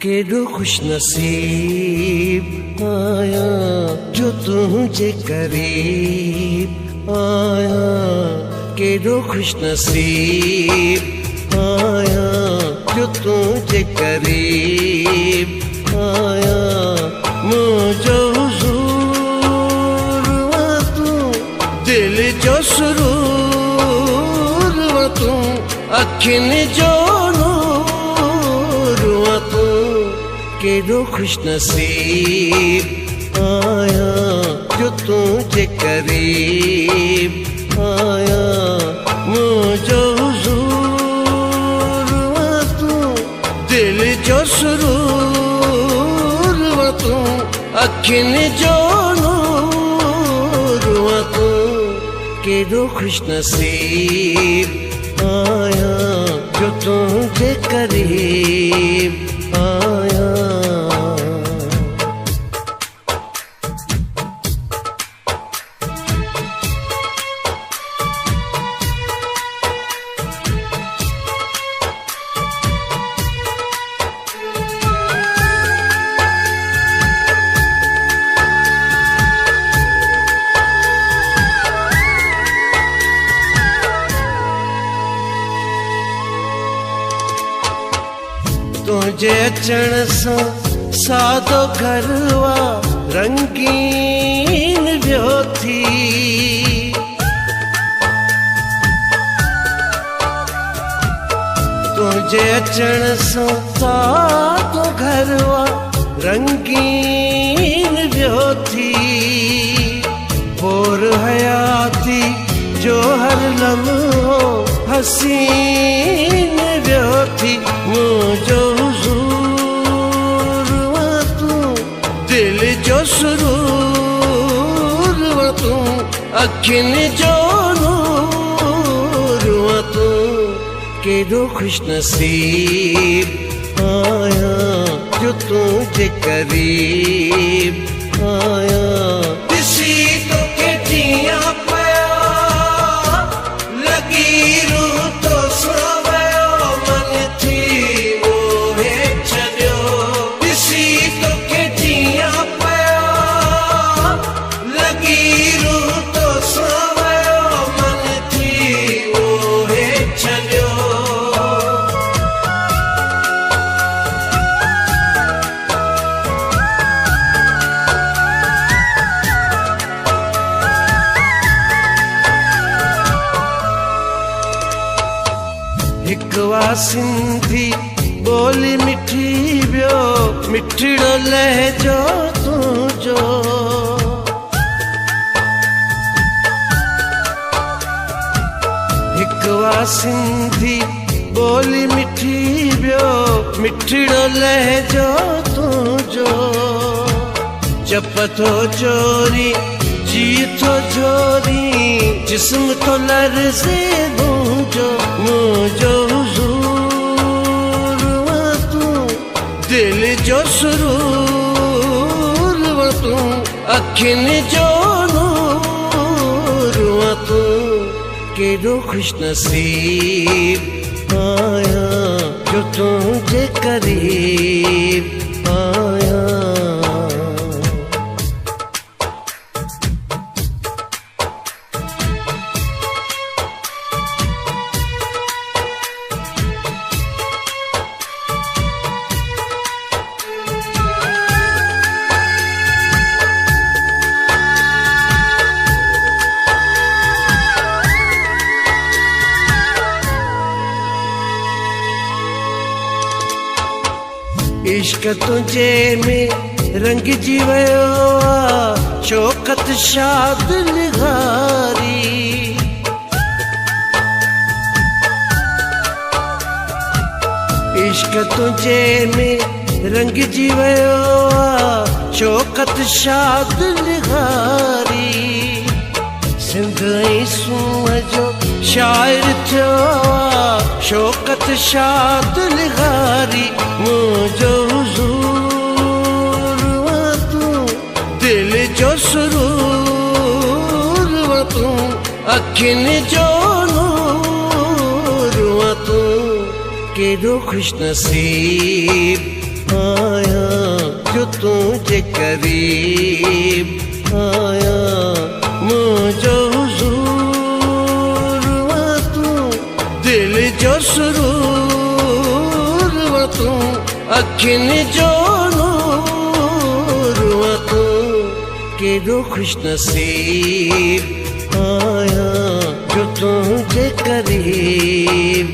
केडो खुश नसीब आया जो तुझे करीब आया। केडो खुश नसीब आया जो तुझे करीब आया। मुझो हुजूर व तू दिल जो सुरूर व तू अखिन जो नूर व तू। केडो खुश नसीब आया जो तुझे करीब आया। मुझो हुजूर व तू दिल जो सुरूर व तू अखिन जो नूर व तू। केडो खुश नसीब आया जो तुझे करीब आया। तुझे अचण सां सादो घरवा रंगीन वियो थी। तुझे अचण सां सादो घरवा रंगीन वियो थी। और हयाती जो हर लम्हो हसीन वियो थी। मुझो हुजूर व तू दिल जो सुरूर व तू अखिन जो नूर व तू। केडो खुश नसीब आया जो तुझे करीब आया। दिसी तो के जिया पया लगी रूह तो सावयो मन थी मोहे छॾियो। दिसी तो के जिया पया लगी रूह तो सावयो मन थी मोहे छॾियो। हिकवा सिंधी बोली मिठी वियो मिठड़ो लहजो तुझो। हिकवा सिंधी बोली मिठी वियो मिठड़ो लहजो तुझो। जप थो चोरी जी थो चोरी जिस्म थो लर्ज़े मुझो। मुझो हुजूर व तू दिल जो सुरूर व तू अखिन जो नूर व तू। केडो खुश नसीब आया जो तुझे करीब आया। इश्क तुझे में रंग जी वयो शौकत शाद निगारी। इश्क तुझे में रंग जी वयो शौकत शाद निगारी। सिंध ऐं सूंह जो शाइर थियो शौकत शाद निगारी। मुझो हुजूर व तू दिल जो सुरूर व तू अखिन जो नूर व तू। केडो खुश नसीब जो तुझे करीब आया मुझो हुजूर तू दिल जो सुरूर तू अखिन जो नूर तू केड़ो खुश नसीब आया जो तुझे करीब